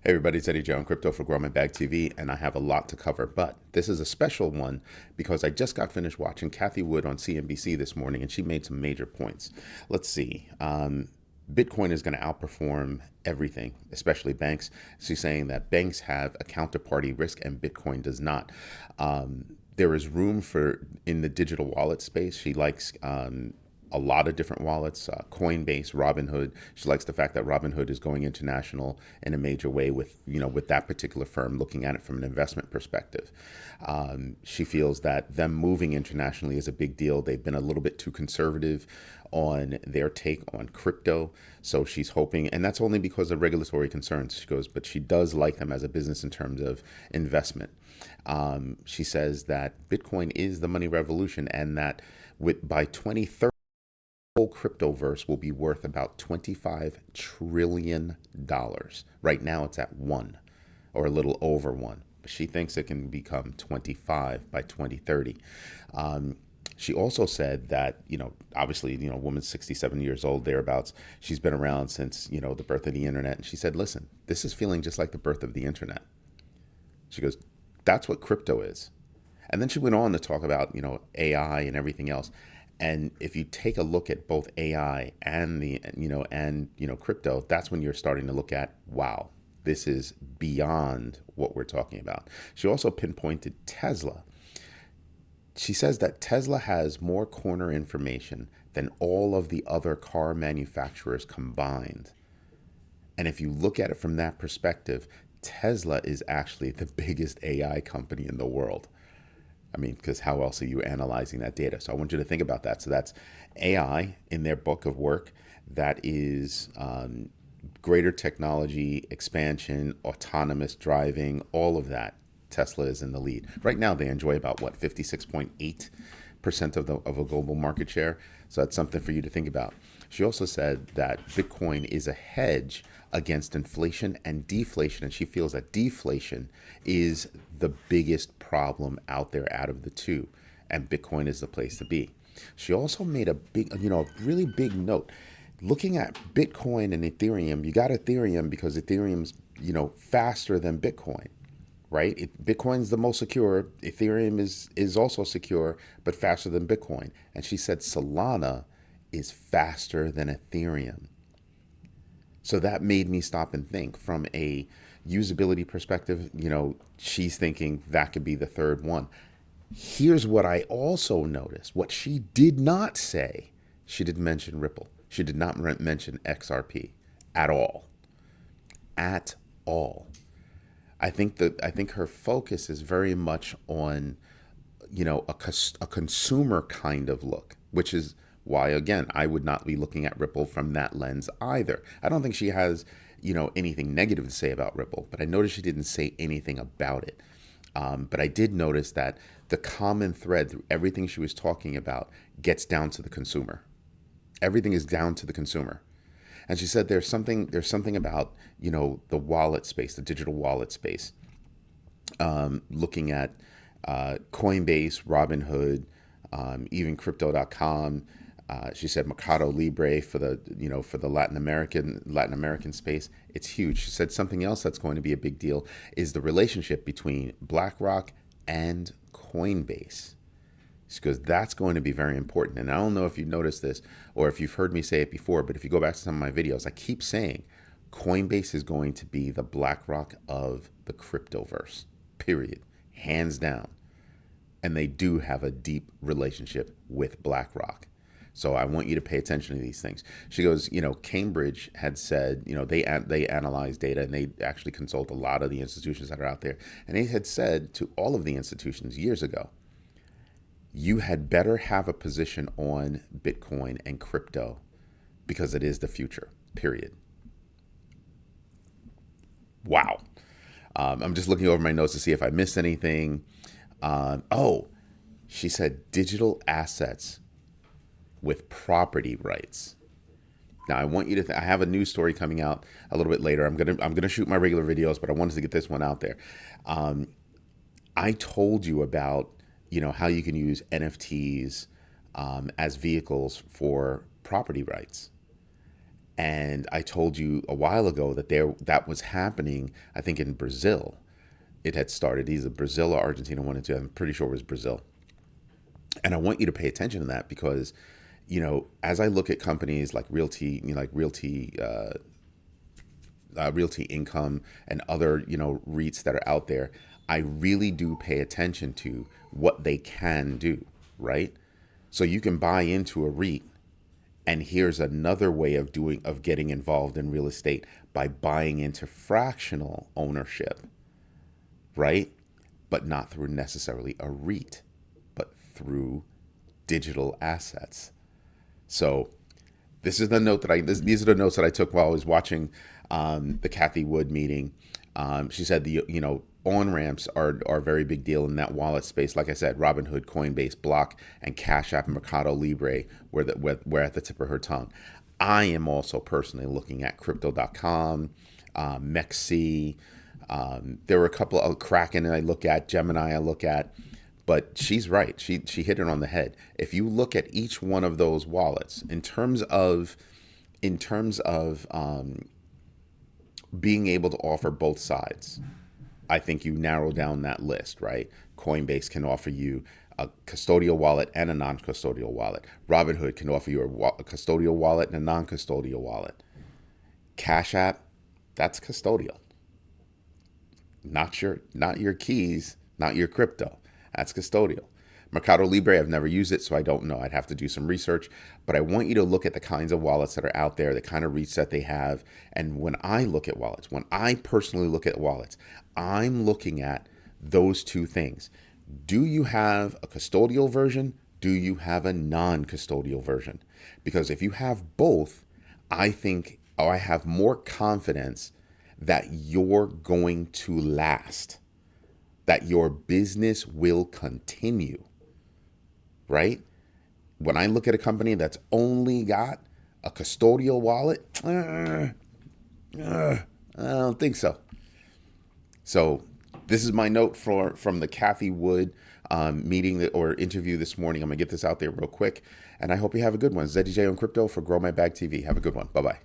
Hey everybody, it's Eddie Joe on Crypto for Growing Bag TV, and I have a lot to cover, but this is a special one because I just got finished watching Cathie Wood on CNBC this morning, and she made some major points. Let's see. Bitcoin is going to outperform everything, especially banks. She's saying that banks have a counterparty risk and Bitcoin does not. There is room for in the digital wallet space. She likes a lot of different wallets, Coinbase, Robinhood. She likes the fact that Robinhood is going international in a major way with that particular firm, looking at it from an investment perspective. She feels that them moving internationally is a big deal. They've been a little bit too conservative on their take on crypto. So she's hoping, and that's only because of regulatory concerns. She goes, but she does like them as a business in terms of investment. She says that Bitcoin is the money revolution and that by 2030, whole cryptoverse will be worth about $25 trillion. Right now it's at one or a little over one. But she thinks it can become 25 by 2030. She also said that, obviously, a woman's 67 years old, thereabouts. She's been around since, the birth of the internet. And she said, listen, this is feeling just like the birth of the internet. She goes, that's what crypto is. And then she went on to talk about, AI and everything else. And if you take a look at both AI and crypto, that's when you're starting to look at, wow, this is beyond what we're talking about. She also pinpointed Tesla. She says that Tesla has more corner information than all of the other car manufacturers combined. And if you look at it from that perspective, Tesla is actually the biggest AI company in the world. I mean, because how else are you analyzing that data? So I want you to think about that. So that's AI in their book of work. That is greater technology, expansion, autonomous driving, all of that. Tesla is in the lead. Right now, they enjoy about, 56.8% of a global market share. So that's something for you to think about. She also said that Bitcoin is a hedge against inflation and deflation. And she feels that deflation is the biggest problem out there out of the two. And Bitcoin is the place to be. She also made a really big note. Looking at Bitcoin and Ethereum, you got Ethereum because Ethereum's, faster than Bitcoin, right? Bitcoin's the most secure. Ethereum is also secure, but faster than Bitcoin. And she said Solana is faster than Ethereum. So that made me stop and think from a usability perspective. She's thinking that could be the third one. Here's what I also noticed. What she did not say, she didn't mention Ripple. She did not mention XRP at all. At all. I think her focus is very much on, a consumer kind of look, which is why, again, I would not be looking at Ripple from that lens either. I don't think she has, anything negative to say about Ripple, but I noticed she didn't say anything about it. But I did notice that the common thread through everything she was talking about gets down to the consumer. Everything is down to the consumer. And she said there's something about, the wallet space, the digital wallet space, looking at Coinbase, Robinhood, even crypto.com. She said Mercado Libre for the Latin American space. It's huge. She said something else that's going to be a big deal is the relationship between BlackRock and Coinbase. Because that's going to be very important. And I don't know if you've noticed this or if you've heard me say it before, but if you go back to some of my videos, I keep saying Coinbase is going to be the BlackRock of the cryptoverse, period, hands down. And they do have a deep relationship with BlackRock. So I want you to pay attention to these things. She goes, Cambridge had said, they analyze data and they actually consult a lot of the institutions that are out there. And they had said to all of the institutions years ago, you had better have a position on Bitcoin and crypto because it is the future, period. Wow. I'm just looking over my notes to see if I missed anything. She said digital assets with property rights. Now I want you to. I have a news story coming out a little bit later. I'm gonna shoot my regular videos, but I wanted to get this one out there. I told you about how you can use NFTs as vehicles for property rights. And I told you a while ago that that was happening, I think in Brazil. It had started either Brazil or Argentina, one and two. I'm pretty sure it was Brazil. And I want you to pay attention to that because, as I look at companies like Realty Income and other, REITs that are out there, I really do pay attention to what they can do, right? So you can buy into a REIT, and here's another way of getting involved in real estate by buying into fractional ownership, right? But not through necessarily a REIT, but through digital assets. So these are the notes that I took while I was watching the Cathie Wood meeting. She said on ramps are a very big deal in that wallet space. Like I said, Robinhood, Coinbase, Block, and Cash App, and Mercado Libre were at the tip of her tongue. I am also personally looking at Crypto.com, MEXC. There were a couple of Kraken I look at, Gemini I look at. But she's right. She hit it on the head. If you look at each one of those wallets in terms of being able to offer both sides, I think you narrow down that list, right? Coinbase can offer you a custodial wallet and a non-custodial wallet. Robinhood can offer you a custodial wallet and a non-custodial wallet. Cash App, that's custodial. Not your keys, not your crypto. That's custodial. Mercado Libre, I've never used it, so I don't know. I'd have to do some research. But I want you to look at the kinds of wallets that are out there, the kind of REITs that they have. And when I look at wallets, when I personally look at wallets, I'm looking at those two things. Do you have a custodial version? Do you have a non-custodial version? Because if you have both, I have more confidence that you're going to last, that your business will continue, right? When I look at a company that's only got a custodial wallet, I don't think so. So this is my note from the Cathie Wood meeting or interview this morning. I'm going to get this out there real quick, and I hope you have a good one. ZDJ on Crypto for Grow My Bag TV. Have a good one. Bye-bye.